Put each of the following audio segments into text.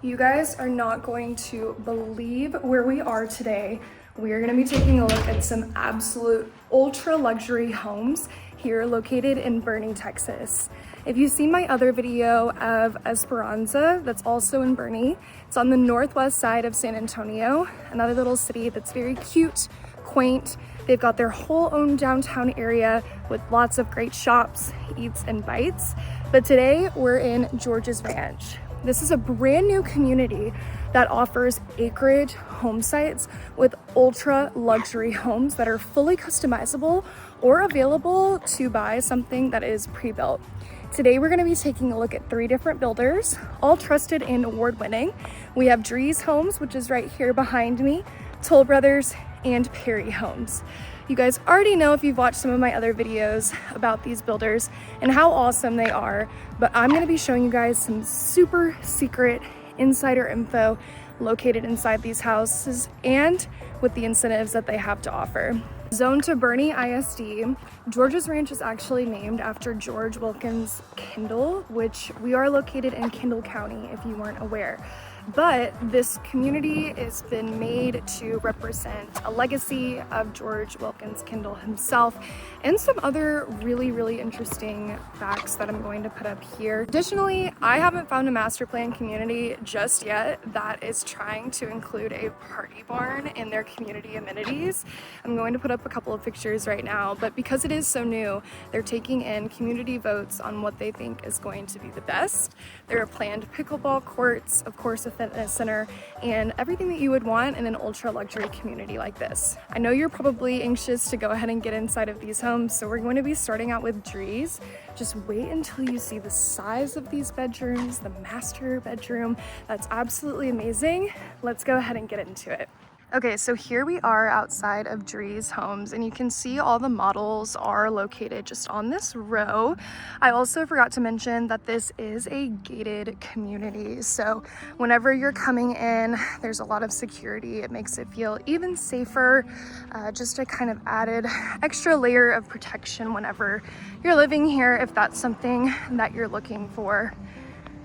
You guys are not going to believe where we are today. We are going to be taking a look at some absolute ultra luxury homes here located in Boerne, Texas. If you've seen my other video of Esperanza, that's also in Boerne, it's on the northwest side of San Antonio, another little city that's very cute, quaint. They've got their whole own downtown area with lots of great shops, eats, and bites. But today we're in George's Ranch. This is a brand new community that offers acreage home sites with ultra luxury homes that are fully customizable or available to buy something that is pre-built. Today we're going to be taking a look at 3 different builders, all trusted and award-winning. We have Drees Homes, which is right here behind me, Toll Brothers, and Perry Homes. You guys already know if you've watched some of my other videos about these builders and how awesome they are, but I'm going to be showing you guys some super secret insider info located inside these houses and with the incentives that they have to offer. Zoned to Boerne ISD, George's Ranch is actually named after George Wilkins Kendall, which we are located in Kendall County if you weren't aware. But this community has been made to represent a legacy of George Wilkins Kendall himself and some other really interesting facts that I'm going to put up here. Additionally, I haven't found a master plan community just yet that is trying to include a party barn in their community amenities. I'm going to put up a couple of pictures right now, but because it is so new, they're taking in community votes on what they think is going to be the best. There are planned pickleball courts, of course, a fitness center, and everything that you would want in an ultra luxury community like this. I know you're probably anxious to go ahead and get inside of these homes, so we're going to be starting out with Drees. Just wait until you see the size of these bedrooms, the master bedroom. That's absolutely amazing. Let's go ahead and get into it. Okay, so here we are outside of Drees Homes, and you can see all the models are located just on this row. I also forgot to mention that this is a gated community, so whenever you're coming in, there's a lot of security. It makes it feel even safer, just a kind of added extra layer of protection whenever you're living here, if that's something that you're looking for.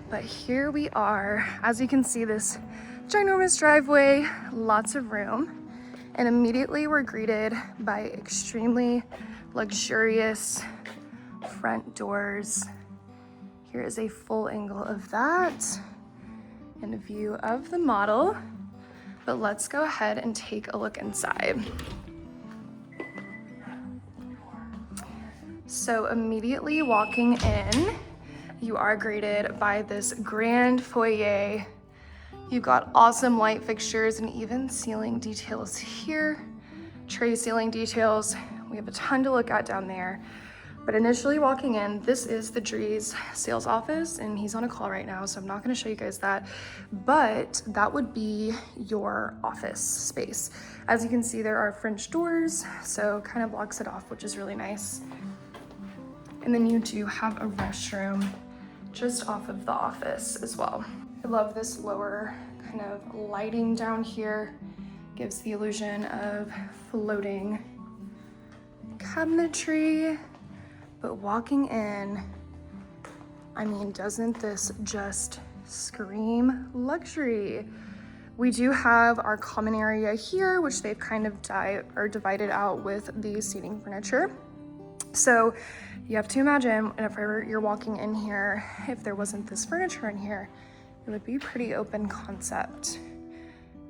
But here we are. As you can see, this ginormous driveway, lots of room, and immediately we're greeted by extremely luxurious front doors. Here is a full angle of that and a view of the model, but let's go ahead and take a look inside. So immediately walking in, you are greeted by this grand foyer. You've got awesome light fixtures and even ceiling details here, tray ceiling details. We have a ton to look at down there. But initially walking in, this is the Drees sales office, and he's on a call right now, so I'm not gonna show you guys that, but that would be your office space. As you can see, there are French doors, so kind of blocks it off, which is really nice. And then you do have a restroom just off of the office as well. I love this lower kind of lighting down here. Gives the illusion of floating cabinetry. But walking in, I mean, doesn't this just scream luxury? We do have our common area here, which they've kind of divided out with the seating furniture. So you have to imagine whenever you're walking in here, if there wasn't this furniture in here, it would be pretty open concept.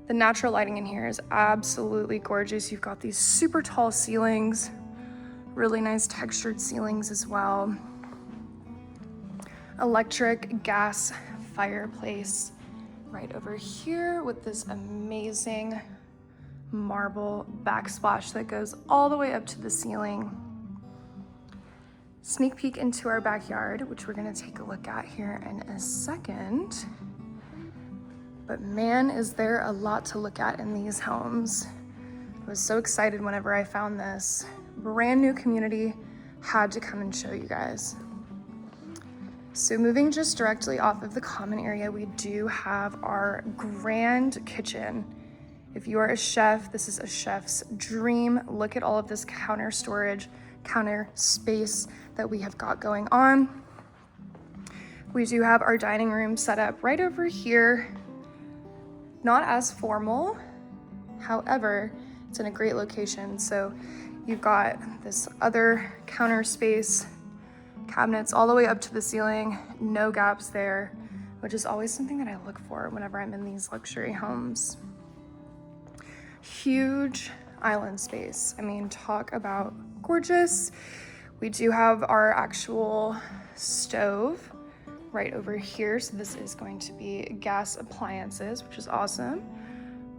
The natural lighting in here is absolutely gorgeous. You've got these super tall ceilings, really nice textured ceilings as well. Electric gas fireplace right over here with this amazing marble backsplash that goes all the way up to the ceiling. Sneak peek into our backyard, which we're gonna take a look at here in a second. But man, is there a lot to look at in these homes. I was so excited whenever I found this brand new community, had to come and show you guys. So moving just directly off of the common area, we do have our grand kitchen. If you are a chef, this is a chef's dream. Look at all of this counter storage, counter space that we have got going on. We do have our dining room set up right over here. not as formal. However, it's in a great location. So you've got this other counter space, cabinets all the way up to the ceiling, no gaps there, which is always something that I look for whenever I'm in these luxury homes. Huge island space. I mean, talk about gorgeous. We do have our actual stove right over here. So this is going to be gas appliances, which is awesome.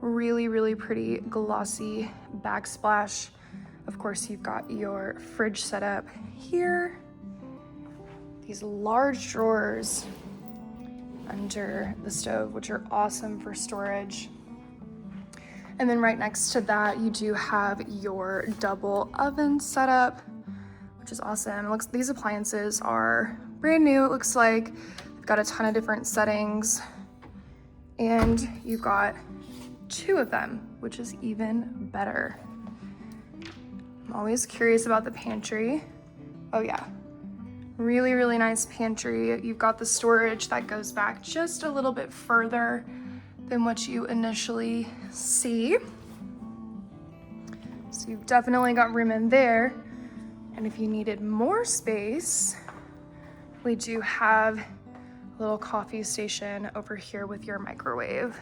Really, really pretty glossy backsplash. Of course, you've got your fridge set up here. These large drawers under the stove, which are awesome for storage. And then right next to that, you do have your double oven set up, which is awesome. It looks, these appliances are brand new. It looks like they've got a ton of different settings, and you've got 2 of them, which is even better. I'm always curious about the pantry. Oh yeah, really, really nice pantry. You've got the storage that goes back just a little bit further than what you initially see. So you've definitely got room in there. And if you needed more space, we do have a little coffee station over here with your microwave.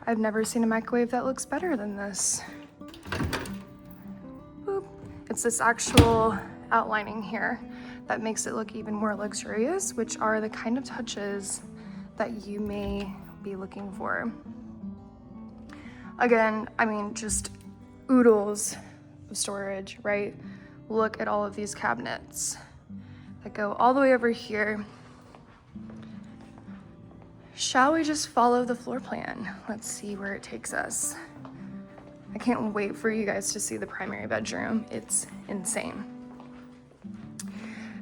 I've never seen a microwave that looks better than this. Boop. It's this actual outlining here that makes it look even more luxurious, which are the kind of touches that you may be looking for. Again, I mean, just oodles of storage, right? Look at all of these cabinets that go all the way over here. Shall we just follow the floor plan? Let's see where it takes us. I can't wait for you guys to see the primary bedroom. It's insane.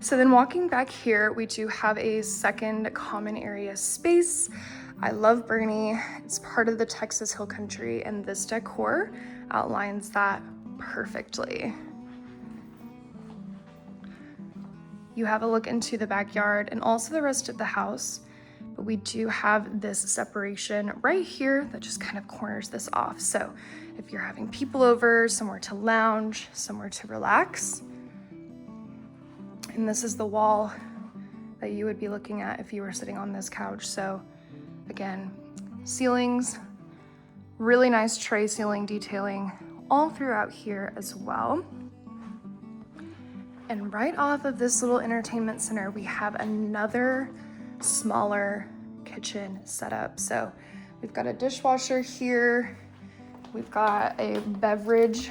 So then walking back here, we do have a second common area space. I love Boerne. It's part of the Texas Hill Country, and this decor outlines that perfectly. You have a look into the backyard and also the rest of the house, but we do have this separation right here that just kind of corners this off. So if you're having people over, somewhere to lounge, somewhere to relax, and this is the wall that you would be looking at if you were sitting on this couch. So again, ceilings, really nice tray ceiling detailing all throughout here as well. And right off of this little entertainment center, we have another smaller kitchen setup. So we've got a dishwasher here. We've got a beverage,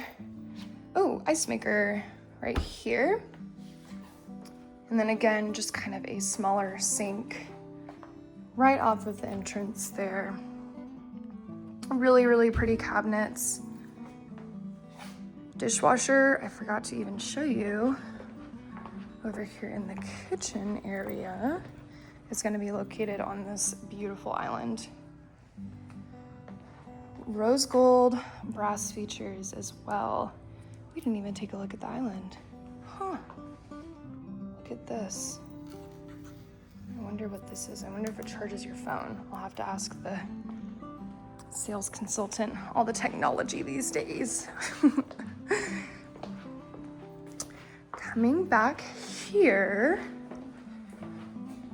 ice maker right here. And then again, just kind of a smaller sink right off of the entrance there. Really, really pretty cabinets. Dishwasher, I forgot to even show you. Over here in the kitchen area, it's going to be located on this beautiful island. Rose gold brass features as well. We didn't even take a look at the island. Huh. Look at this. I wonder what this is. I wonder if it charges your phone. I'll have to ask the sales consultant. All the technology these days. Coming back here,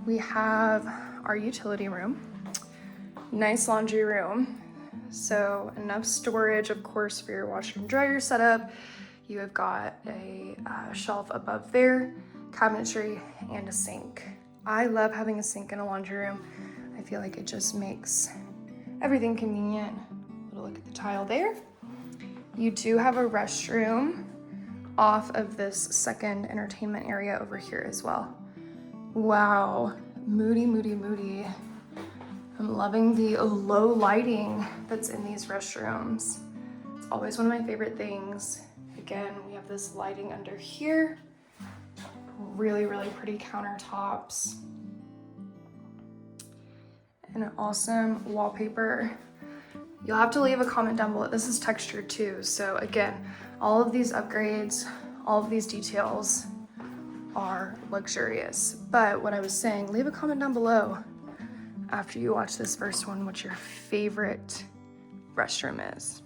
we have our utility room. Nice laundry room. So enough storage, of course, for your washer and dryer setup. You have got a shelf above there, cabinetry, and a sink. I love having a sink in a laundry room. I feel like it just makes everything convenient. A little look at the tile there. You do have a restroom off of this second entertainment area over here as well. Wow, moody, moody, moody. I'm loving the low lighting that's in these restrooms. It's always one of my favorite things. Again, we have this lighting under here. Really, really pretty countertops. And an awesome wallpaper. You'll have to leave a comment down below. This is textured too. So again, all of these upgrades, all of these details are luxurious. But what I was saying, leave a comment down below after you watch this first one what your favorite restroom is.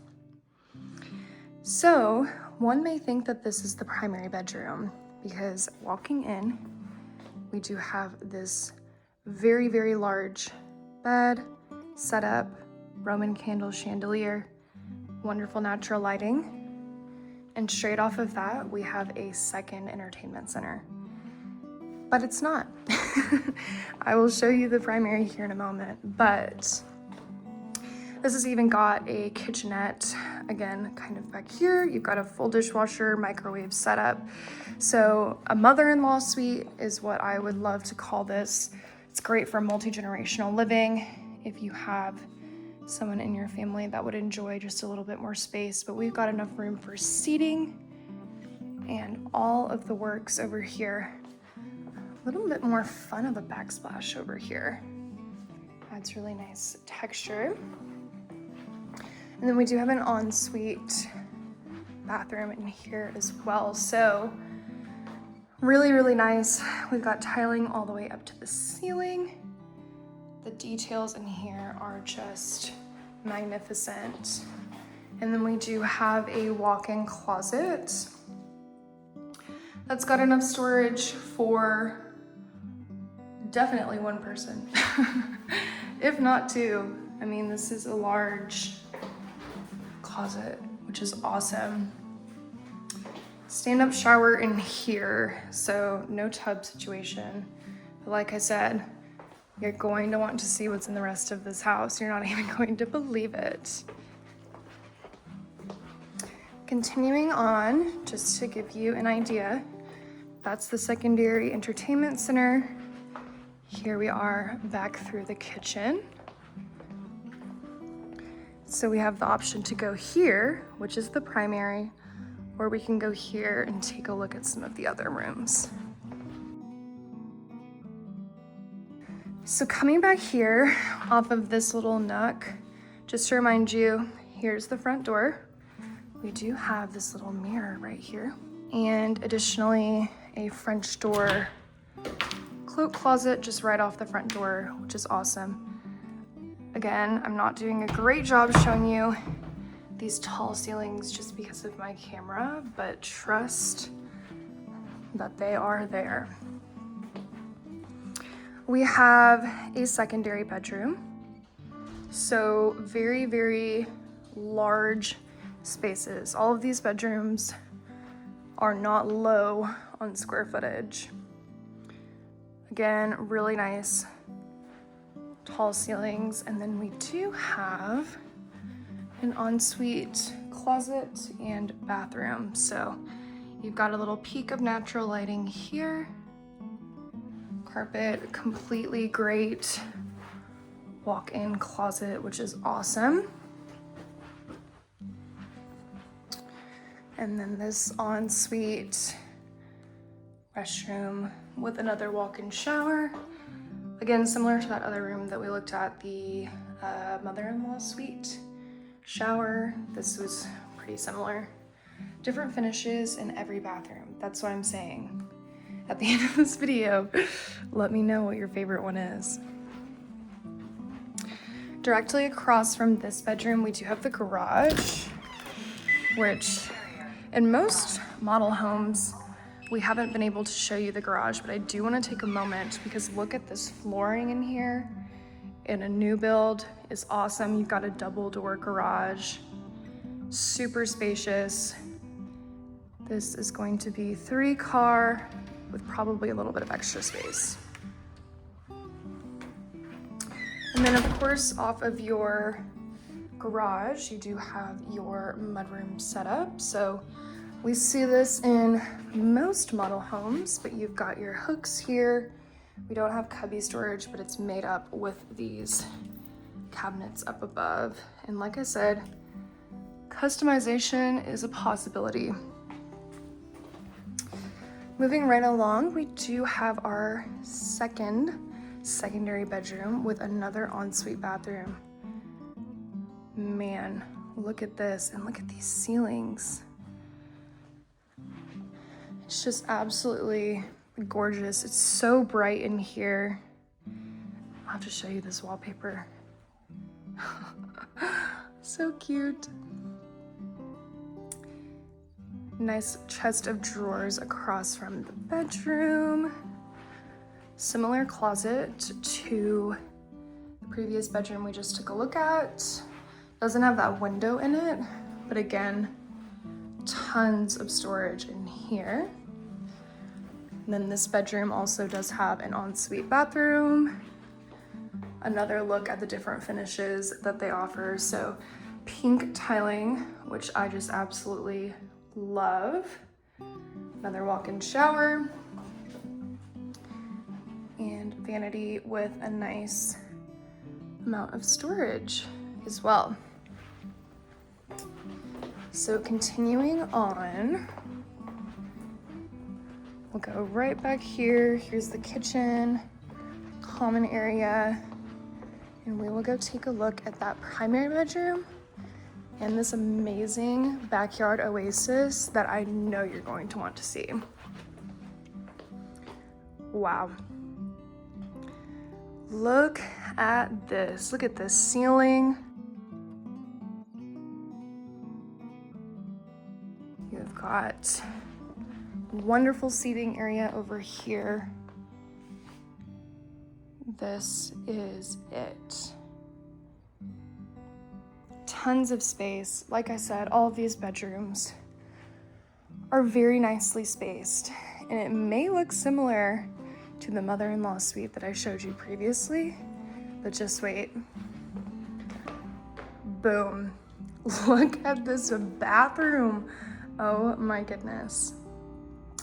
So one may think that this is the primary bedroom because walking in, we do have this very, very large bed, setup, Roman candle chandelier, wonderful natural lighting. And straight off of that, we have a second entertainment center. But it's not. I will show you the primary here in a moment, but this has even got a kitchenette, again, kind of back here. You've got a full dishwasher, microwave setup. So a mother-in-law suite is what I would love to call this. It's great for multi-generational living if you have someone in your family that would enjoy just a little bit more space, but we've got enough room for seating and all of the works over here. A little bit more fun of a backsplash over here. Adds really nice texture. And then we do have an ensuite bathroom in here as well. So really, really nice. We've got tiling all the way up to the ceiling. The details in here are just magnificent. And then we do have a walk-in closet that's got enough storage for definitely one person, if not two. I mean, this is a large closet, which is awesome. Stand-up shower in here, so no tub situation. But like I said, you're going to want to see what's in the rest of this house. You're not even going to believe it. Continuing on, just to give you an idea, that's the secondary entertainment center. Here we are back through the kitchen. So we have the option to go here, which is the primary, or we can go here and take a look at some of the other rooms. So coming back here off of this little nook, just to remind you, here's the front door. We do have this little mirror right here. And additionally, a French door cloak closet just right off the front door, which is awesome. Again, I'm not doing a great job showing you these tall ceilings just because of my camera, but trust that they are there. We have a secondary bedroom. So very, very large spaces. All of these bedrooms are not low on square footage. Again, really nice tall ceilings. And then we do have an ensuite closet and bathroom. So you've got a little peek of natural lighting here. Carpet, completely great walk-in closet, which is awesome. And then this ensuite restroom with another walk-in shower. Again, similar to that other room that we looked at, the mother-in-law suite shower. This was pretty similar. Different finishes in every bathroom. That's what I'm saying. At the end of this video, let me know what your favorite one is. Directly across from this bedroom, we do have the garage, which in most model homes, we haven't been able to show you the garage, but I do want to take a moment because look at this flooring in here. In a new build is awesome. You've got a double door garage, super spacious. This is going to be 3-car with probably a little bit of extra space. And then of course, off of your garage, you do have your mudroom setup. So we see this in most model homes, but you've got your hooks here. We don't have cubby storage, but it's made up with these cabinets up above. And like I said, customization is a possibility. Moving right along, we do have our secondary bedroom with another ensuite bathroom. Man, look at this and look at these ceilings. It's just absolutely gorgeous. It's so bright in here. I'll have to show you this wallpaper. So cute. Nice chest of drawers across from the bedroom. Similar closet to the previous bedroom we just took a look at. Doesn't have that window in it, but again, tons of storage in here. And then this bedroom also does have an ensuite bathroom. Another look at the different finishes that they offer. So pink tiling, which I just absolutely love. Another walk-in shower. And vanity with a nice amount of storage as well. So continuing on, we'll go right back here. Here's the kitchen, common area, and we will go take a look at that primary bedroom and this amazing backyard oasis that I know you're going to want to see. Wow. Look at this. Look at this ceiling. You've got wonderful seating area over here. This is it. Tons of space. Like I said, all of these bedrooms are very nicely spaced, and it may look similar to the mother-in-law suite that I showed you previously, but just wait. Boom. Look at this bathroom. Oh my goodness.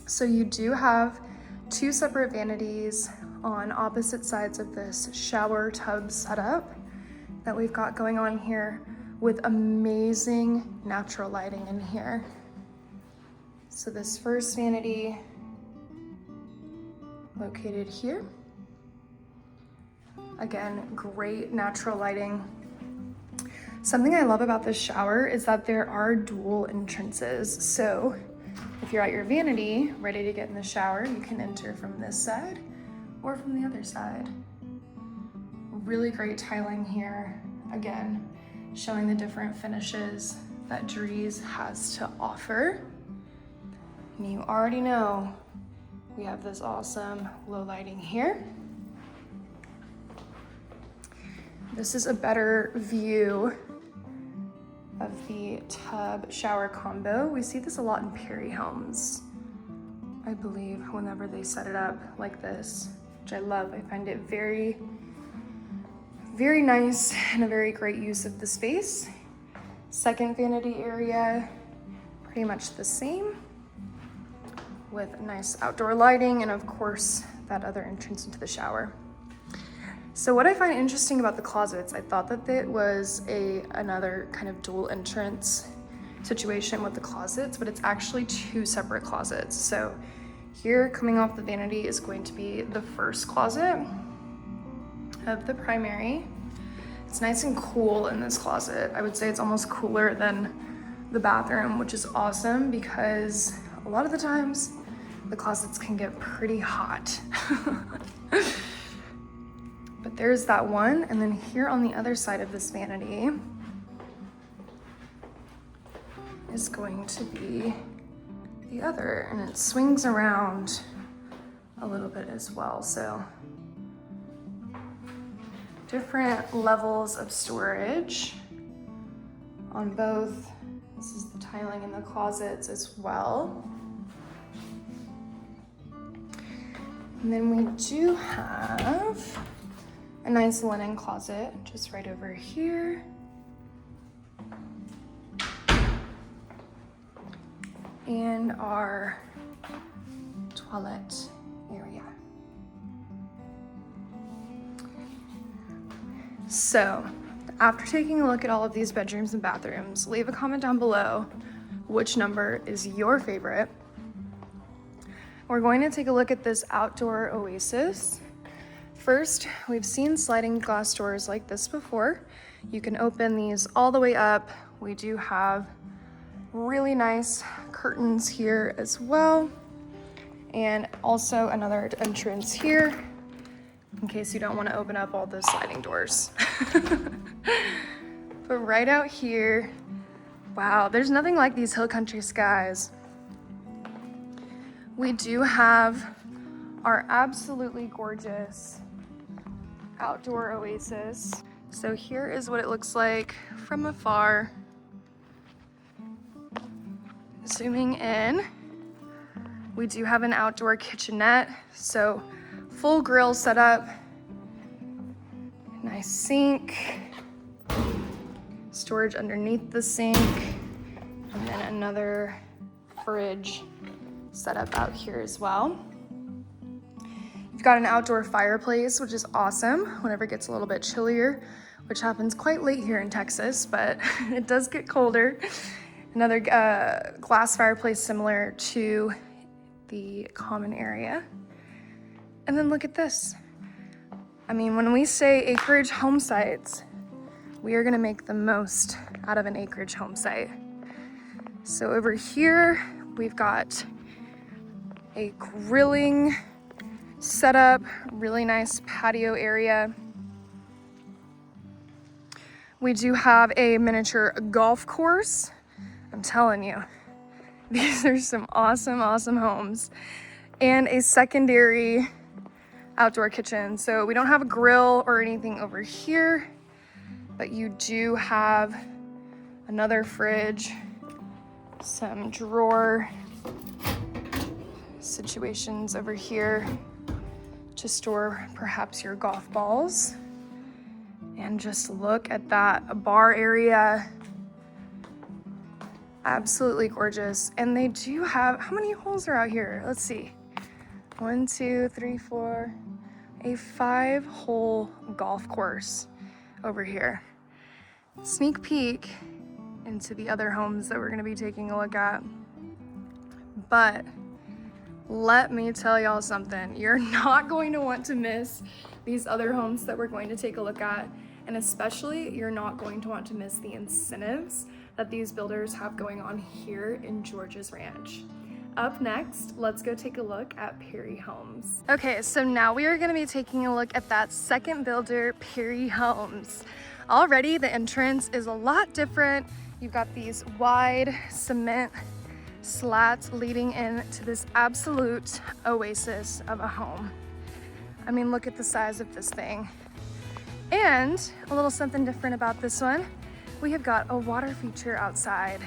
So you do have two separate vanities on opposite sides of this shower tub setup that we've got going on here, with amazing natural lighting in here. So this first vanity located here. Again, great natural lighting. Something I love about this shower is that there are dual entrances. So if you're at your vanity, ready to get in the shower, you can enter from this side or from the other side. Really great tiling here. Again, showing the different finishes that Dries has to offer. And you already know we have this awesome low lighting here. This is a better view of the tub shower combo. We see this a lot in Perry homes, I believe, whenever they set it up like this, which I love. I find it very, very nice and a very great use of the space. Second vanity area, pretty much the same, with nice outdoor lighting and of course that other entrance into the shower. So what I find interesting about the closets, I thought that it was another kind of dual entrance situation with the closets, but it's actually two separate closets. So here, coming off the vanity, is going to be the first closet of the primary. It's nice and cool in this closet. I would say it's almost cooler than the bathroom, which is awesome because a lot of the times the closets can get pretty hot. But there's that one, and then here on the other side of this vanity is going to be the other, and it swings around a little bit as well. So different levels of storage on both. This is the tiling in the closets as well. And then we do have a nice linen closet just right over here. And our toilet area. So, after taking a look at all of these bedrooms and bathrooms, leave a comment down below which number is your favorite. We're going to take a look at this outdoor oasis. First, we've seen sliding glass doors like this before. You can open these all the way up. We do have really nice curtains here as well. And also another entrance here in case you don't want to open up all those sliding doors. But right out here, wow, there's nothing like these hill country skies. We do have our absolutely gorgeous outdoor oasis. So here is what it looks like from afar. Zooming in, we do have an outdoor kitchenette, so full grill setup, nice sink, storage underneath the sink, and then another fridge set up out here as well. You've got an outdoor fireplace, which is awesome whenever it gets a little bit chillier, which happens quite late here in Texas, but it does get colder. Another glass fireplace similar to the common area. And then look at this. I mean, when we say Acreage home sites, we are gonna make the most out of an Acreage home site. So over here, we've got a grilling setup, really nice patio area. We do have a miniature golf course. I'm telling you, these are some awesome, awesome homes. And a secondary outdoor kitchen. So we don't have a grill or anything over here, but you do have another fridge, some drawer situations over here to store perhaps your golf balls. And just look at that bar area. Absolutely gorgeous. And they do have, how many holes are out here? Let's see. 1, 2, 3, 4, a 5-hole golf course over here. Sneak peek into the other homes that we're gonna be taking a look at. But let me tell y'all something. You're not going to want to miss these other homes that we're going to take a look at. And especially, you're not going to want to miss the incentives that these builders have going on here in George's Ranch. Up next, let's go take a look at Perry Homes. Okay, so now we are gonna be taking a look at that second builder, Perry Homes. Already the entrance is a lot different. You've got these wide cement slats leading into this absolute oasis of a home. I mean, look at the size of this thing. And a little something different about this one, we have got a water feature outside.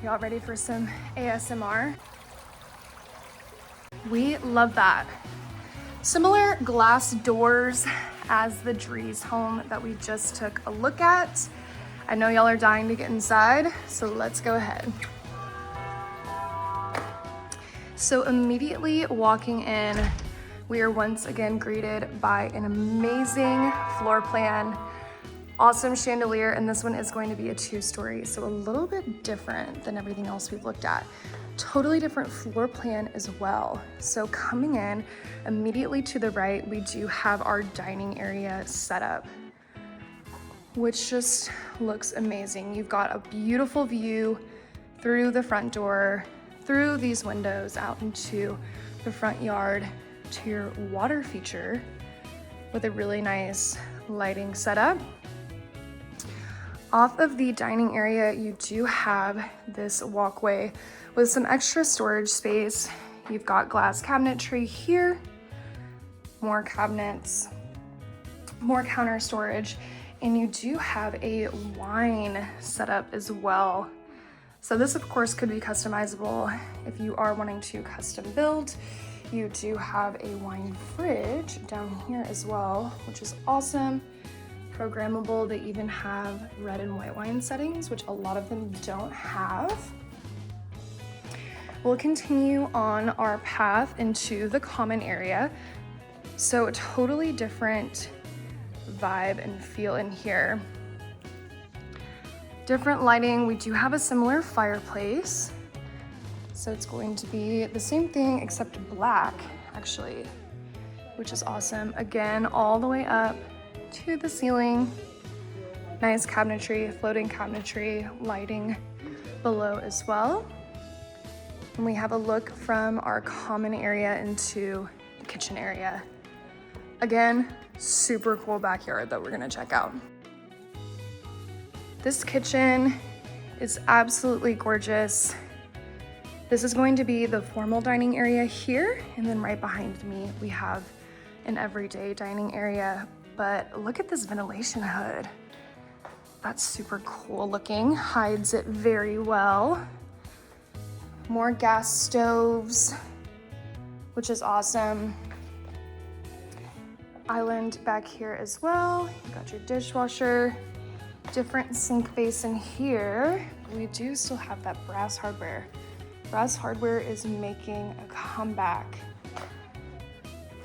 Y'all ready for some ASMR? We love that. Similar glass doors as the Dries home that we just took a look at. I know y'all are dying to get inside, so let's go ahead. So immediately walking in, we are once again greeted by an amazing floor plan, awesome chandelier, and this one is going to be a 2-story, so a little bit different than everything else we've looked at. Totally different floor plan as well. So coming in immediately to the right, we do have our dining area set up, which just looks amazing. You've got a beautiful view through the front door, through these windows out into the front yard to your water feature with a really nice lighting setup. Off of the dining area, you do have this walkway with some extra storage space. You've got glass cabinetry here, more cabinets, more counter storage, and you do have a wine setup as well. So this of course could be customizable if you are wanting to custom build. You do have a wine fridge down here as well, which is awesome. Programmable. They even have red and white wine settings, which a lot of them don't have. We'll continue on our path into the common area. So a totally different vibe and feel in here. Different lighting. We do have a similar fireplace. So it's going to be the same thing except black, actually, which is awesome. Again, all the way up to the ceiling. Nice cabinetry, floating cabinetry, lighting below as well. And we have a look from our common area into the kitchen area. Again, super cool backyard that we're gonna check out. This kitchen is absolutely gorgeous. This is going to be the formal dining area here, and then right behind me, we have an everyday dining area. But look at this ventilation hood. That's super cool looking, hides it very well. More gas stoves, which is awesome. Island back here as well. You got your dishwasher, different sink basin here. We do still have that brass hardware. Brass hardware is making a comeback.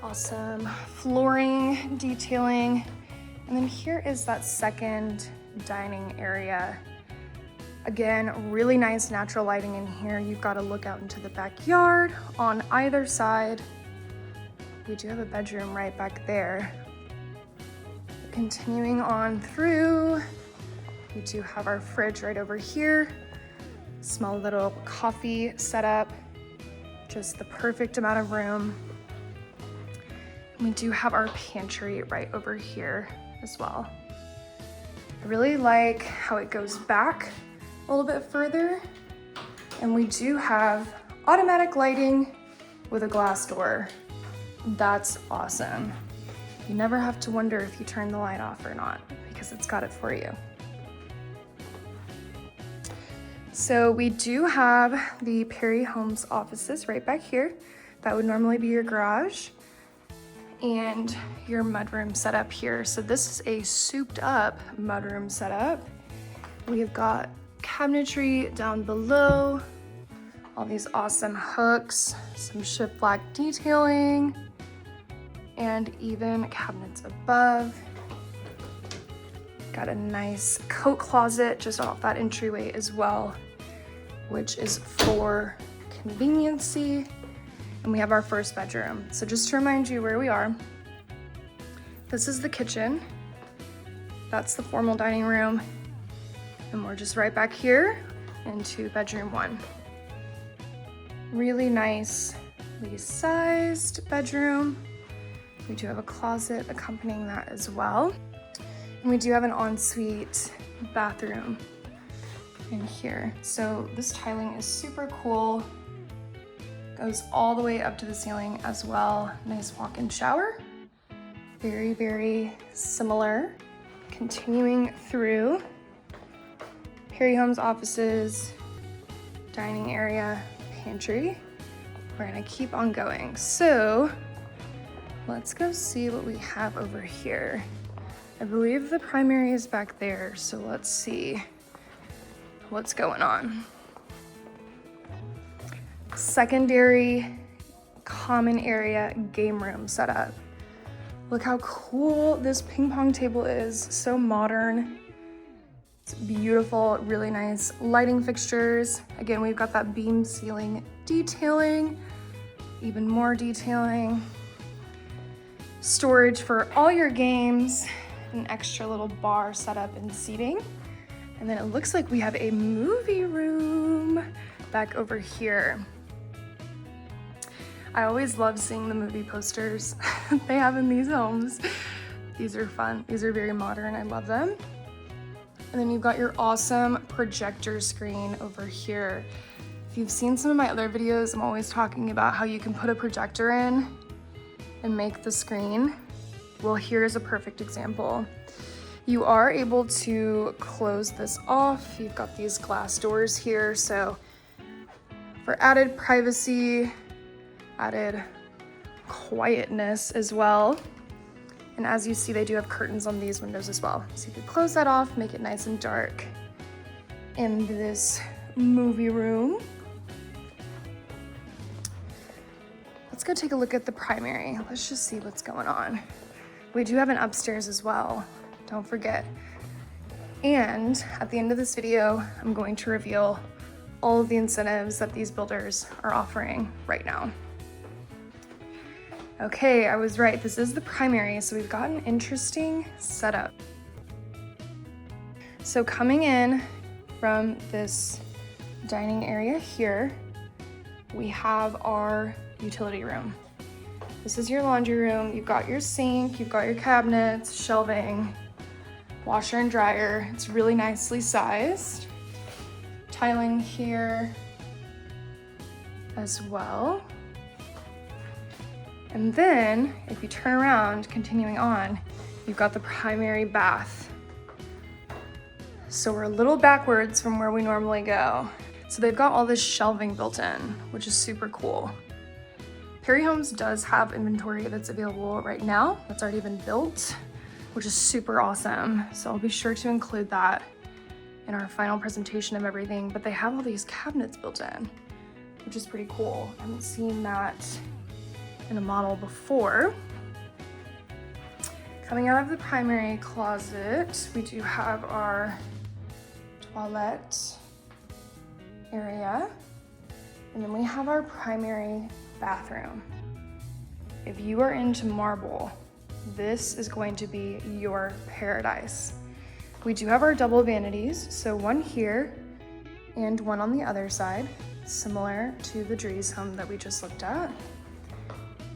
Awesome flooring, detailing. And then here is that second dining area. Again, really nice natural lighting in here. You've got to look out into the backyard on either side. We do have a bedroom right back there. Continuing on through, we do have our fridge right over here. Small little coffee setup, just the perfect amount of room. We do have our pantry right over here as well. I really like how it goes back a little bit further. And we do have automatic lighting with a glass door. That's awesome. You never have to wonder if you turn the light off or not because it's got it for you. So we do have the Perry Homes offices right back here. That would normally be your garage and your mudroom setup here. So this is a souped up mudroom setup. We've got cabinetry down below, all these awesome hooks, some shiplap detailing, and even cabinets above. Got a nice coat closet just off that entryway as well, which is for conveniency. And we have our first bedroom. So just to remind you where we are, this is the kitchen. That's the formal dining room. And we're just right back here into bedroom 1. Really nicely sized bedroom. We do have a closet accompanying that as well. And we do have an ensuite bathroom in here. So this tiling is super cool. Goes all the way up to the ceiling as well. Nice walk-in shower. Very, very similar. Continuing through, Perry Homes offices, dining area, pantry. We're gonna keep on going. So let's go see what we have over here. I believe the primary is back there, so let's see what's going on. Secondary common area game room setup. Look how cool this ping pong table is, so modern. It's beautiful, really nice lighting fixtures. Again, we've got that beam ceiling detailing, even more detailing. Storage for all your games, an extra little bar setup and seating. And then it looks like we have a movie room back over here. I always love seeing the movie posters they have in these homes. These are fun. These are very modern. I love them. And then you've got your awesome projector screen over here. If you've seen some of my other videos, I'm always talking about how you can put a projector in and make the screen. Well, here's a perfect example. You are able to close this off. You've got these glass doors here, so for added privacy, added quietness as well. And as you see, they do have curtains on these windows as well. So you could close that off, make it nice and dark in this movie room. Let's go take a look at the primary. Let's just see what's going on. We do have an upstairs as well, don't forget. And at the end of this video, I'm going to reveal all of the incentives that these builders are offering right now. Okay, I was right. This is the primary, so we've got an interesting setup. So coming in from this dining area here, we have our utility room. This is your laundry room. You've got your sink, you've got your cabinets, shelving, washer and dryer. It's really nicely sized. Tiling here as well. And then if you turn around, continuing on, you've got the primary bath. So we're a little backwards from where we normally go. So they've got all this shelving built in, which is super cool. Perry Homes does have inventory that's available right now that's already been built, which is super awesome. So I'll be sure to include that in our final presentation of everything. But they have all these cabinets built in, which is pretty cool. I haven't seen that in a model before. Coming out of the primary closet, we do have our toilet area, and then we have our primary bathroom. If you are into marble, this is going to be your paradise. We do have our double vanities, so one here and one on the other side, similar to the Dries home that we just looked at.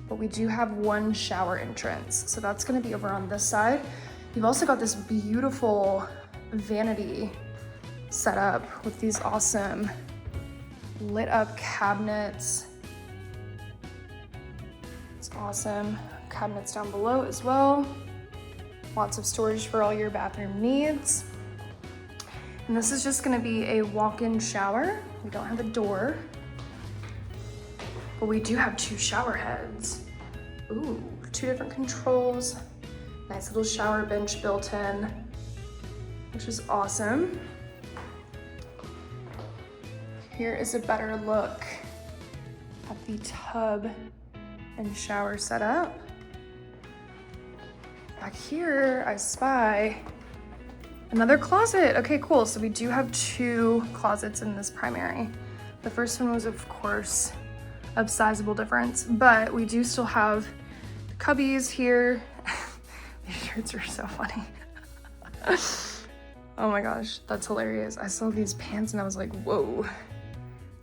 But we do have one shower entrance, so that's gonna be over on this side. You've also got this beautiful vanity set up with these awesome lit up cabinets. It's awesome. Cabinets down below as well. Lots of storage for all your bathroom needs. And this is just gonna be a walk-in shower. We don't have a door, but we do have two shower heads. Ooh, two different controls. Nice little shower bench built in, which is awesome. Here is a better look at the tub and shower setup. Back here, I spy another closet. Okay, cool. So we do have two closets in this primary. The first one was, of course, of sizable difference, but we do still have the cubbies here. These shirts are so funny. Oh my gosh, that's hilarious. I saw these pants and I was like, whoa.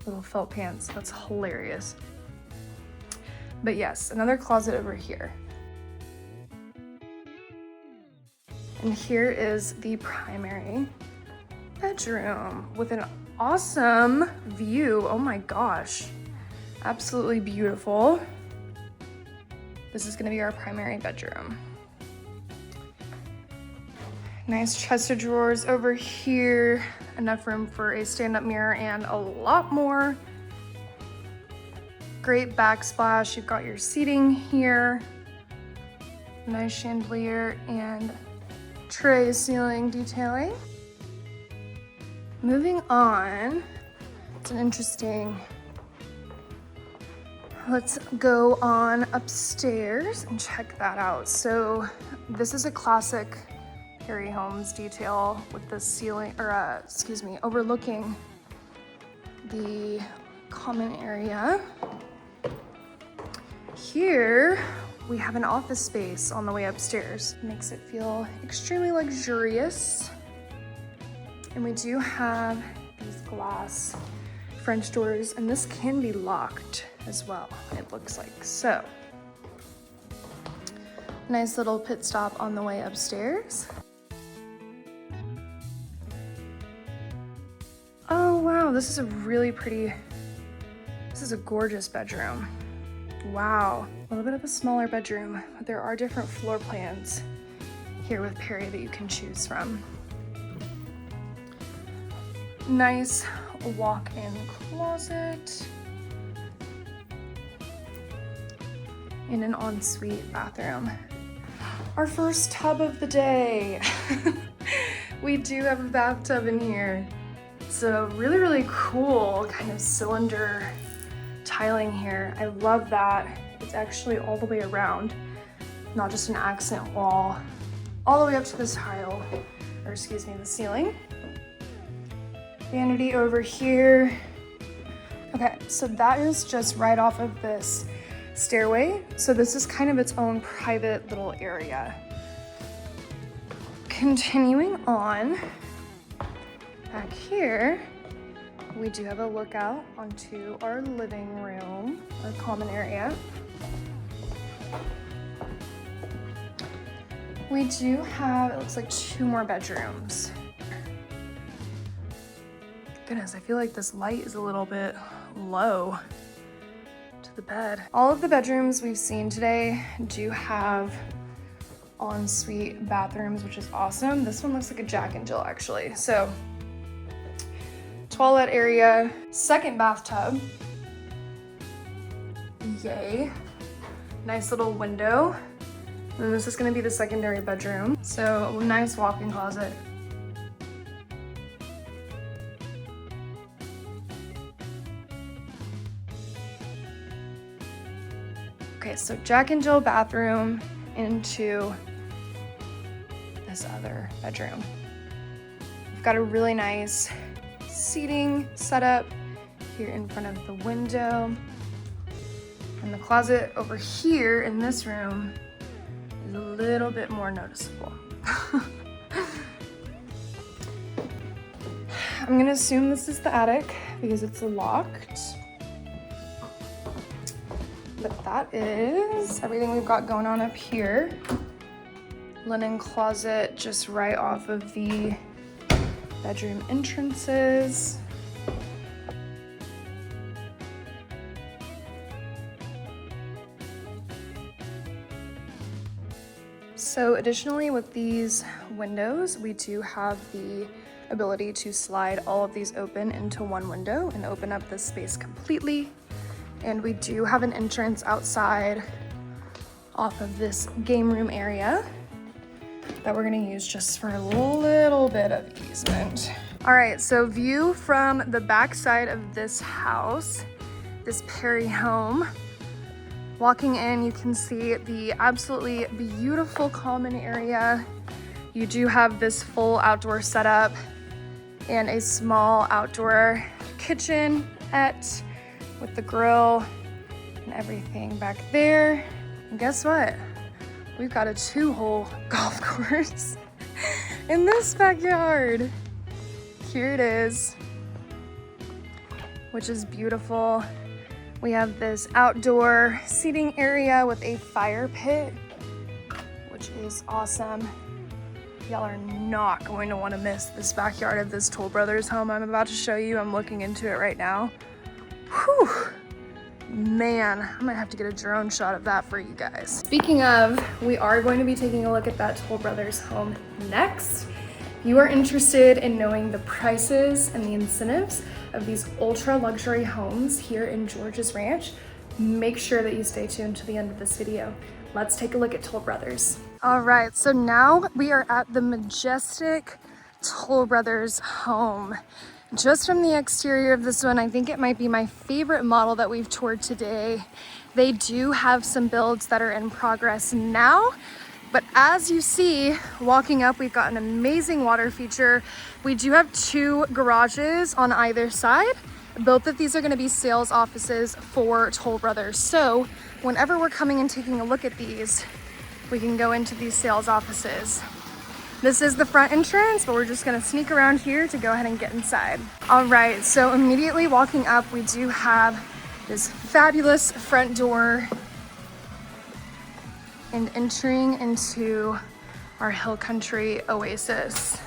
Little felt pants, that's hilarious. But yes, another closet over here. And here is the primary bedroom with an awesome view. Oh my gosh, absolutely beautiful. This is gonna be our primary bedroom. Nice chest of drawers over here. Enough room for a stand-up mirror and a lot more. Great backsplash. You've got your seating here. Nice chandelier and tray ceiling detailing. Moving on, it's an interesting, let's go on upstairs and check that out. So this is a classic Perry Homes detail with the ceiling, or overlooking the common area. Here we have an office space on the way upstairs. Makes it feel extremely luxurious. And we do have these glass French doors, and this can be locked as well, it looks like. So, nice little pit stop on the way upstairs. Oh wow, this is a really pretty, this is a gorgeous bedroom. Wow, a little bit of a smaller bedroom, but there are different floor plans here with Perry that you can choose from. Nice walk-in closet and an ensuite bathroom. Our first tub of the day. We do have a bathtub in here. So really, really cool kind of cylinder tiling here. I love that. It's actually all the way around, not just an accent wall, all the way up to this tile, or excuse me, the ceiling. Vanity over here. Okay, so that is just right off of this stairway. So this is kind of its own private little area. Continuing on, back here, we do have a lookout onto our living room, our common area. We do have, it looks like 2 more bedrooms. Goodness, I feel like this light is a little bit low to the bed. All of the bedrooms we've seen today do have ensuite bathrooms, which is awesome. This one looks like a Jack and Jill actually. So, toilet area, 2nd bathtub. Yay. Nice little window. And then this is gonna be the secondary bedroom. So, a nice walk-in closet. Okay, so Jack and Jill bathroom into this other bedroom. We've got a really nice seating setup here in front of the window. And the closet over here in this room is a little bit more noticeable. I'm gonna assume this is the attic because it's locked. But that is everything we've got going on up here. Linen closet just right off of the bedroom entrances. So additionally with these windows, we do have the ability to slide all of these open into one window and open up this space completely. And we do have an entrance outside off of this game room area that we're gonna use just for a little bit of easement. All right, so view from the back side of this house, this Perry home. Walking in, you can see the absolutely beautiful common area. You do have this full outdoor setup and a small outdoor kitchenette with the grill and everything back there. And guess what? We've got a 2-hole golf course in this backyard. Here it is, which is beautiful. We have this outdoor seating area with a fire pit, which is awesome. Y'all are not going to want to miss this backyard of this Toll Brothers home I'm about to show you. I'm looking into it right now. Whew, man, I might have to get a drone shot of that for you guys. Speaking of, we are going to be taking a look at that Toll Brothers home next. If you are interested in knowing the prices and the incentives of these ultra luxury homes here in George's Ranch, make sure that you stay tuned to the end of this video. Let's take a look at Toll Brothers. All right, so now we are at the majestic Toll Brothers home. Just from the exterior of this one, I think it might be my favorite model that we've toured today. They do have some builds that are in progress now, but as you see, walking up, we've got an amazing water feature. We do have 2 garages on either side. Both of these are gonna be sales offices for Toll Brothers. So whenever we're coming and taking a look at these, we can go into these sales offices. This is the front entrance, but we're just gonna sneak around here to go ahead and get inside. All right, so immediately walking up, we do have this fabulous front door and entering into our hill country oasis.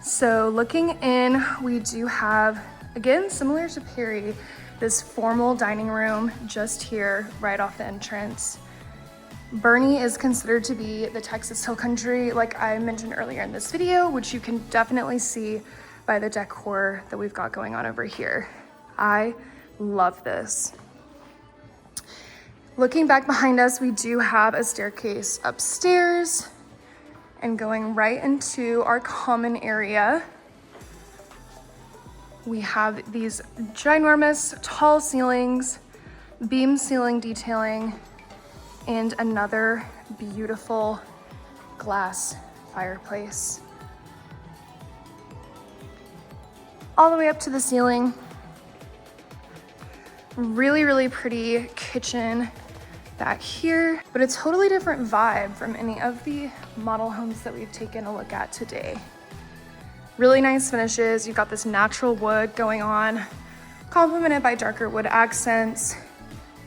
So looking in, we do have, again, similar to Perry, this formal dining room just here right off the entrance. Boerne is considered to be the Texas Hill Country, like I mentioned earlier in this video, which you can definitely see by the decor that we've got going on over here. I love this. Looking back behind us, we do have a staircase upstairs and going right into our common area. We have these ginormous tall ceilings, beam ceiling detailing, and another beautiful glass fireplace. All the way up to the ceiling. Really, really pretty kitchen back here, but a totally different vibe from any of the model homes that we've taken a look at today. Really nice finishes. You've got this natural wood going on, complemented by darker wood accents.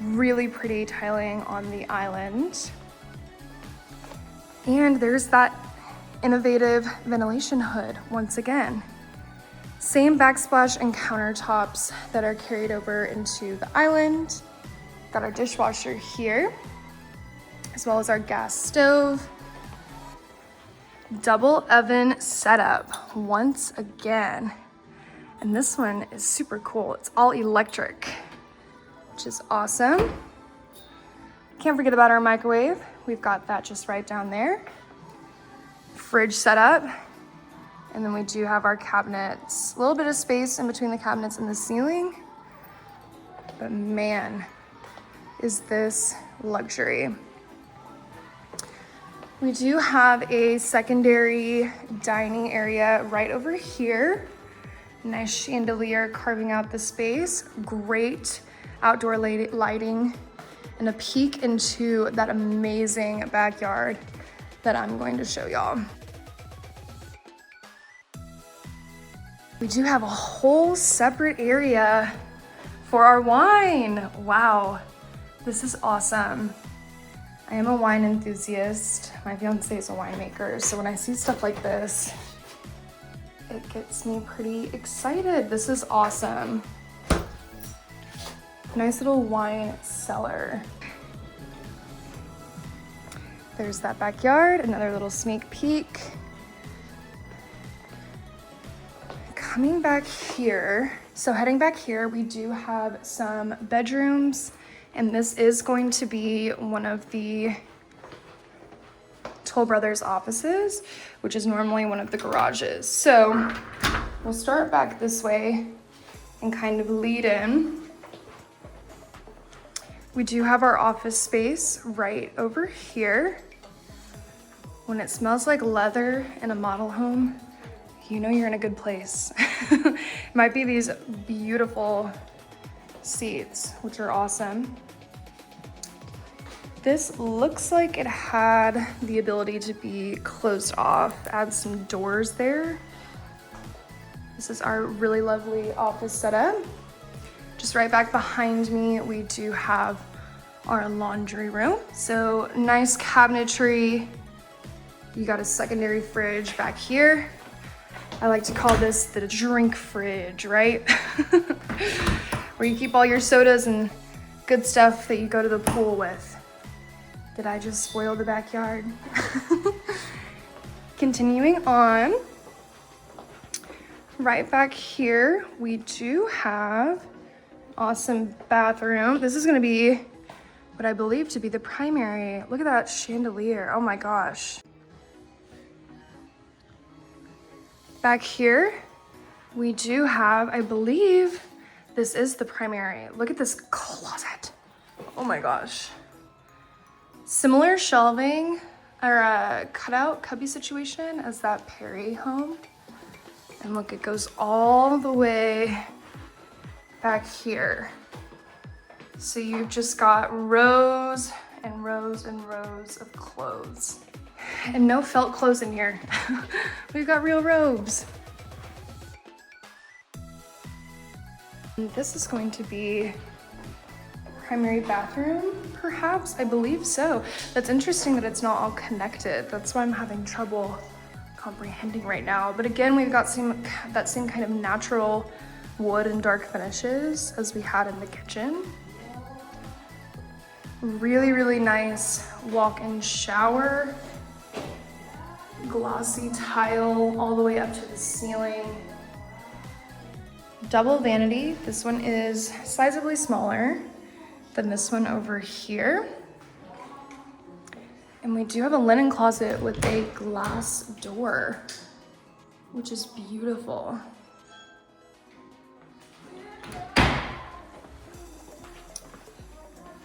Really pretty tiling on the island. And there's that innovative ventilation hood once again. Same backsplash and countertops that are carried over into the island. Got our dishwasher here, as well as our gas stove. Double oven setup once again. And this one is super cool. It's all electric, which is awesome. Can't forget about our microwave. We've got that just right down there. Fridge setup. And then we do have our cabinets. A little bit of space in between the cabinets and the ceiling. But man, is this luxury. We do have a secondary dining area right over here. Nice chandelier carving out the space. Great outdoor lighting and a peek into that amazing backyard that I'm going to show y'all. We do have a whole separate area for our wine. Wow, this is awesome. I am a wine enthusiast. My fiance is a winemaker, so when I see stuff like this, it gets me pretty excited. This is awesome. Nice little wine cellar. There's that backyard, another little sneak peek. Coming back here, so heading back here, we do have some bedrooms, and this is going to be one of the Toll Brothers offices, which is normally one of the garages. So we'll start back this way and kind of lead in. We do have our office space right over here. When it smells like leather in a model home, you know you're in a good place. It might be these beautiful seats, which are awesome. This looks like it had the ability to be closed off, add some doors there. This is our really lovely office setup. Just right back behind me, we do have our laundry room. So nice cabinetry. You got a secondary fridge back here. I like to call this the drink fridge, right? Where you keep all your sodas and good stuff that you go to the pool with. Did I just spoil the backyard? Continuing on, right back here, we do have an awesome bathroom. This is gonna be what I believe to be the primary. Look at that chandelier, oh my gosh. Back here, we do have, I believe, this is the primary. Look at this closet. Oh my gosh. Similar shelving or a cutout cubby situation as that Perry home. And look, it goes all the way back here. So you've just got rows and rows and rows of clothes. And no felt clothes in here. We've got real robes. And this is going to be primary bathroom, perhaps? I believe so. That's interesting that it's not all connected. That's why I'm having trouble comprehending right now. But again, we've got that same kind of natural wood and dark finishes as we had in the kitchen. Really, really nice walk-in shower. Glossy tile all the way up to the ceiling. Double vanity. This one is sizably smaller than this one over here. And we do have a linen closet with a glass door, which is beautiful.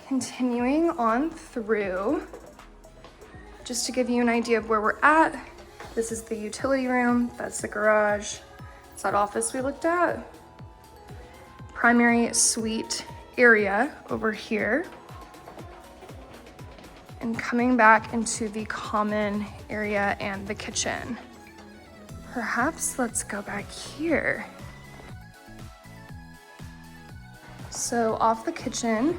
Continuing on through, just to give you an idea of where we're at, this is the utility room, that's the garage, it's that office we looked at. Primary suite area over here. And coming back into the common area and the kitchen. Perhaps let's go back here. So off the kitchen,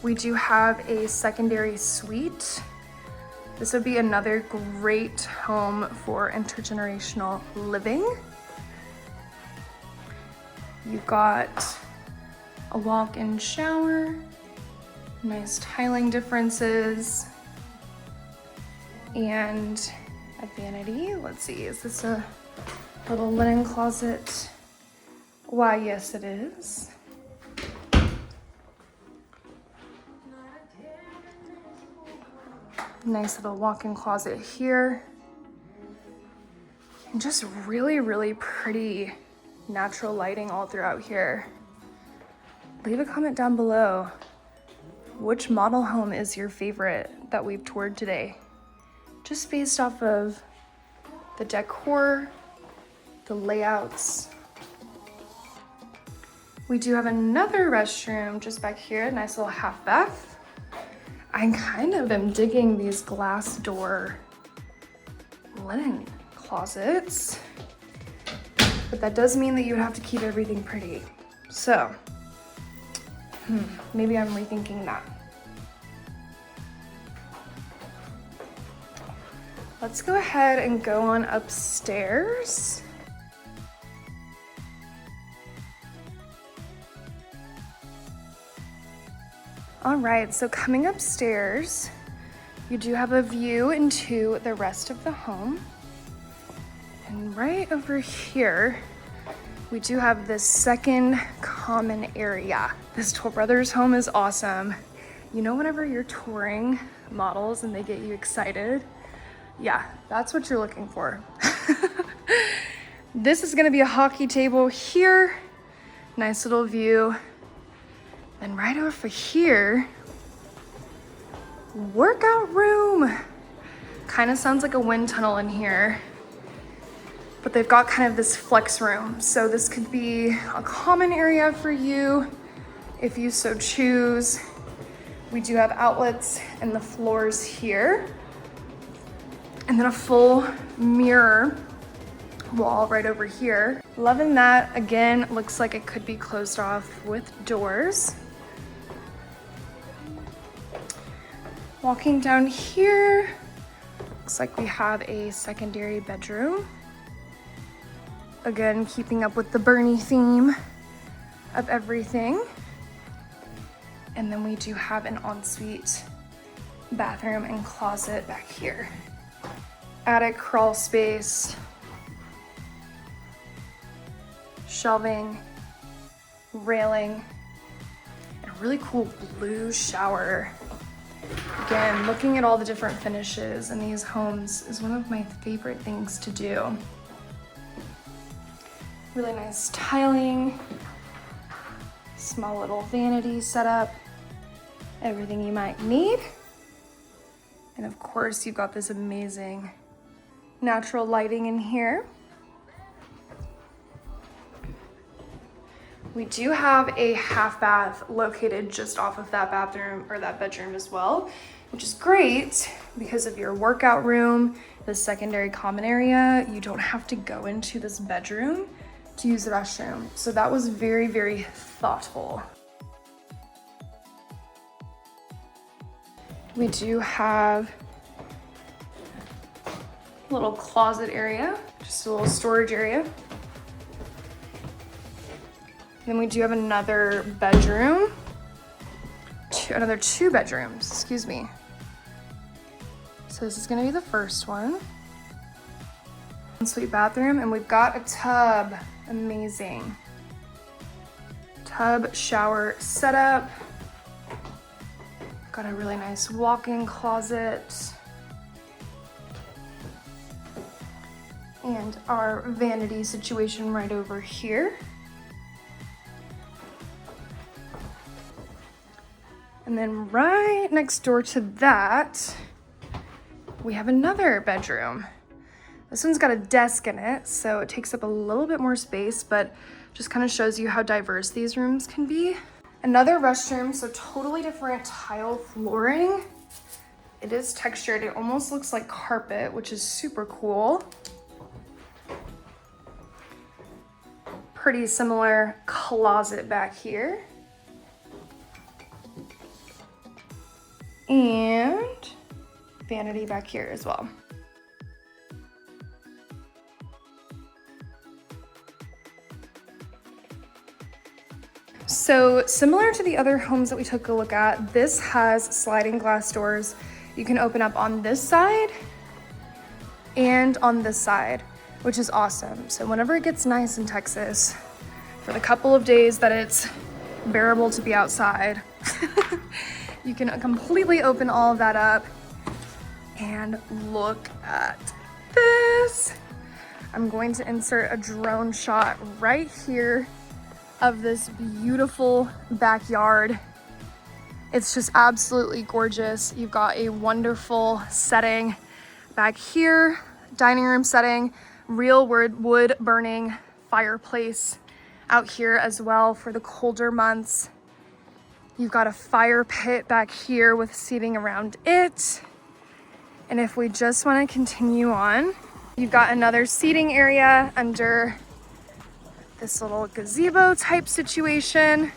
We do have a secondary suite. This would be another great home for intergenerational living. You've got a walk-in shower, nice tiling differences, and a vanity. Let's see, is this a little linen closet? Why, yes it is. Nice little walk-in closet here. And just really, really pretty natural lighting all throughout here. Leave a comment down below. Which model home is your favorite that we've toured today? Just based off of the decor, the layouts. We do have another restroom just back here, a nice little half bath. I kind of am digging these glass door linen closets, but that does mean that you would have to keep everything pretty. So, maybe I'm rethinking that. Let's go ahead and go on upstairs. All right, so coming upstairs, you do have a view into the rest of the home. And right over here, we do have this second common area. This Toll Brothers home is awesome. You know, whenever you're touring models and they get you excited, yeah, that's what you're looking for. This is gonna be a hockey table here. Nice little view. And right over here, workout room. Kind of sounds like a wind tunnel in here, but they've got kind of this flex room. So this could be a common area for you if you so choose. We do have outlets in the floors here, and then a full mirror wall right over here. Loving that. Again, looks like it could be closed off with doors. Walking down here, looks like we have a secondary bedroom. Again, keeping up with the Boerne theme of everything. And then we do have an ensuite bathroom and closet back here. Attic crawl space, shelving, railing, and a really cool blue shower. Again, looking at all the different finishes in these homes is one of my favorite things to do. Really nice tiling, small little vanity setup, everything you might need. And of course, you've got this amazing natural lighting in here. We do have a half bath located just off of that bathroom or that bedroom as well, which is great because of your workout room, the secondary common area. You don't have to go into this bedroom to use the restroom. So that was very, very thoughtful. We do have a little closet area, just a little storage area. Then we do have another bedroom, another two bedrooms, excuse me. So this is gonna be the first one. Ensuite bathroom, and we've got a tub, amazing. Tub shower setup. Got a really nice walk-in closet. And our vanity situation right over here. And then right next door to that, we have another bedroom. This one's got a desk in it, so it takes up a little bit more space, but just kind of shows you how diverse these rooms can be. Another restroom, so totally different tile flooring. It is textured, it almost looks like carpet, which is super cool. Pretty similar closet back here. and vanity back here as well. So similar to the other homes that we took a look at, this has sliding glass doors. You can open up on this side and on this side, which is awesome. So whenever it gets nice in Texas, for the couple of days that it's bearable to be outside, you can completely open all of that up and look at this. I'm going to insert a drone shot right here of this beautiful backyard. It's just absolutely gorgeous. You've got a wonderful setting back here, dining room setting, real wood burning fireplace out here as well for the colder months. You've got a fire pit back here with seating around it. And if we just want to continue on, you've got another seating area under this little gazebo type situation.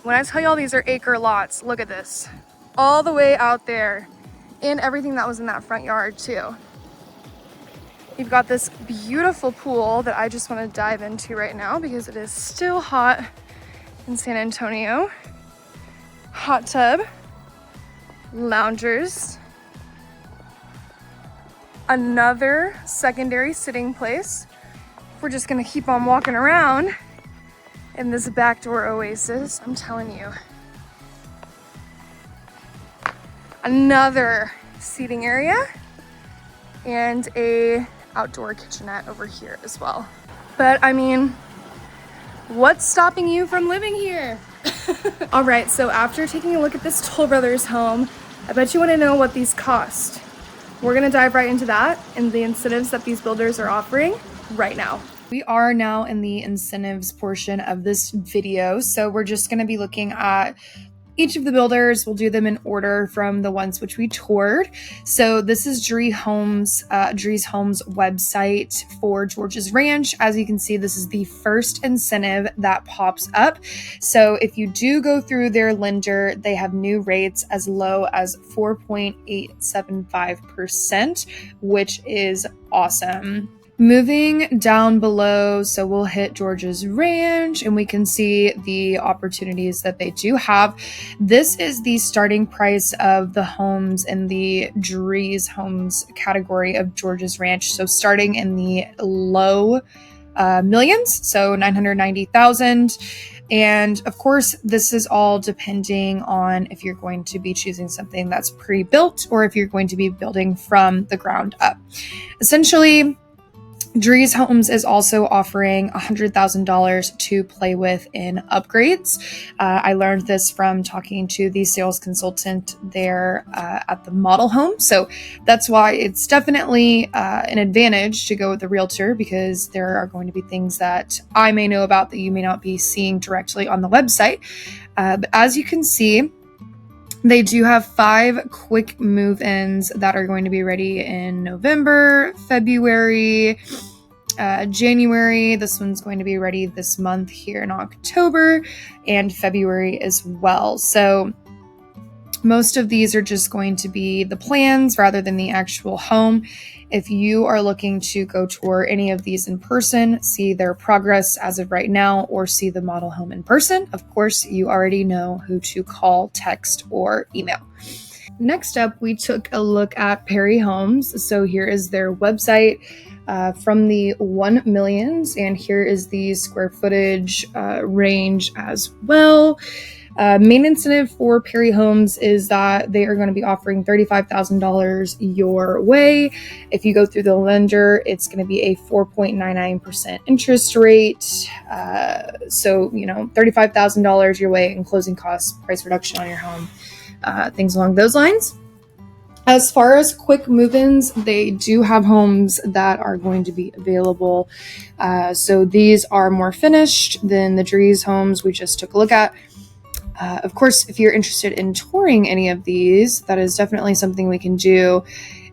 When I tell y'all these are acre lots, look at this. All the way out there, and everything that was in that front yard too. You've got this beautiful pool that I just want to dive into right now because it is still hot in San Antonio. Hot tub, loungers, another secondary sitting place. We're just gonna keep on walking around in this backdoor oasis, I'm telling you. Another seating area and a outdoor kitchenette over here as well. But I mean, what's stopping you from living here? All right, so after taking a look at this Toll Brothers home, I bet you wanna know what these cost. We're gonna dive right into that and the incentives that these builders are offering right now. We are now in the incentives portion of this video. So we're just going to be looking at each of the builders. We'll do them in order from the ones which we toured. So this is Drie's Homes website for George's Ranch. As you can see, this is the first incentive that pops up. So if you do go through their lender, they have new rates as low as 4.875%, which is awesome. Moving down below, so we'll hit George's Ranch and we can see the opportunities that they do have. This is the starting price of the homes in the Drie's Homes category of George's Ranch. So starting in the low millions, so 990,000. And of course, this is all depending on if you're going to be choosing something that's pre-built or if you're going to be building from the ground up. Essentially, Drie's Homes is also offering $100,000 to play with in upgrades. I learned this from talking to the sales consultant there at the model home. So that's why it's definitely an advantage to go with the realtor, because there are going to be things that I may know about that you may not be seeing directly on the website. But as you can see, they do have 5 quick move-ins that are going to be ready in November, February, January. This one's going to be ready this month here in October, and February as well. So most of these are just going to be the plans rather than the actual home. If you are looking to go tour any of these in person, see their progress as of right now, or see the model home in person, of course, you already know who to call, text, or email. Next up, we took a look at Perry Homes. So here is their website from the 1 millions, and here is the square footage range as well. Main incentive for Perry Homes is that they are going to be offering $35,000 your way. If you go through the lender, it's going to be a 4.99% interest rate. So, $35,000 your way in closing costs, price reduction on your home, things along those lines. As far as quick move-ins, they do have homes that are going to be available. So these are more finished than the Drie's Homes we just took a look at. Of course, if you're interested in touring any of these, that is definitely something we can do.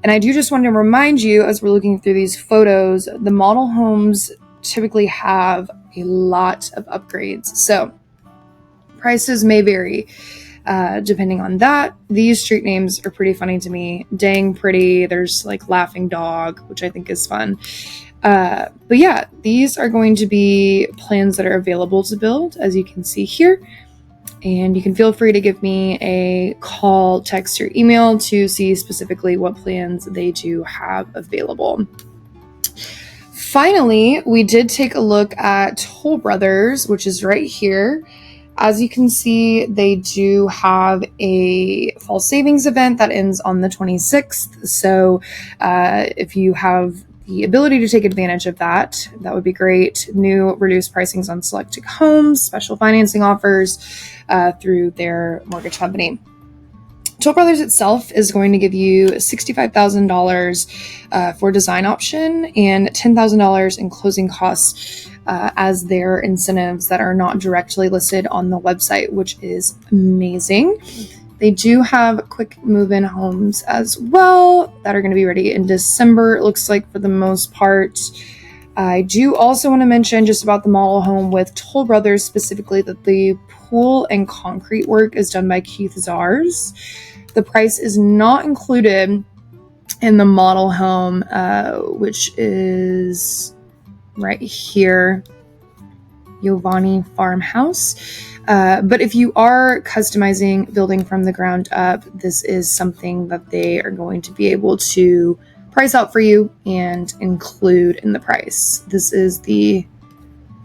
And I do just want to remind you, as we're looking through these photos, the model homes typically have a lot of upgrades. So prices may vary. depending on that. These street names are pretty funny to me. Dang Pretty, there's like Laughing Dog, which I think is fun. But yeah, these are going to be plans that are available to build, as you can see here. And you can feel free to give me a call, text, or email to see specifically what plans they do have available. Finally, we did take a look at Toll Brothers, which is right here. As you can see, they do have a fall savings event that ends on the 26th. So if you have the ability to take advantage of that, that would be great. New reduced pricings on selected homes, special financing offers through their mortgage company. Toll Brothers itself is going to give you $65,000 for design option and $10,000 in closing costs as their incentives that are not directly listed on the website, which is amazing. They do have quick move-in homes as well that are going to be ready in December, it looks like, for the most part. I do also want to mention just about the model home with Toll Brothers specifically that the pool and concrete work is done by Keith Zars. The price is not included in the model home, which is right here, Giovanni Farmhouse. But if you are customizing building from the ground up, this is something that they are going to be able to price out for you and include in the price. This is the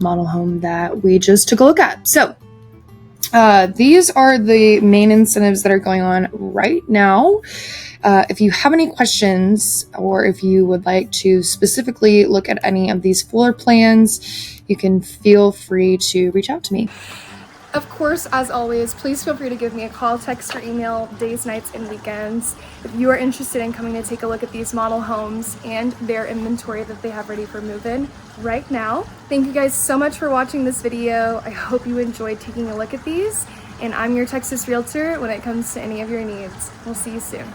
model home that we just took a look at. So these are the main incentives that are going on right now. If you have any questions or if you would like to specifically look at any of these floor plans, you can feel free to reach out to me. Of course, as always, please feel free to give me a call, text, or email days, nights, and weekends if you are interested in coming to take a look at these model homes and their inventory that they have ready for move-in right now. Thank you guys so much for watching this video. I hope you enjoyed taking a look at these, and I'm your Texas Realtor when it comes to any of your needs. We'll see you soon.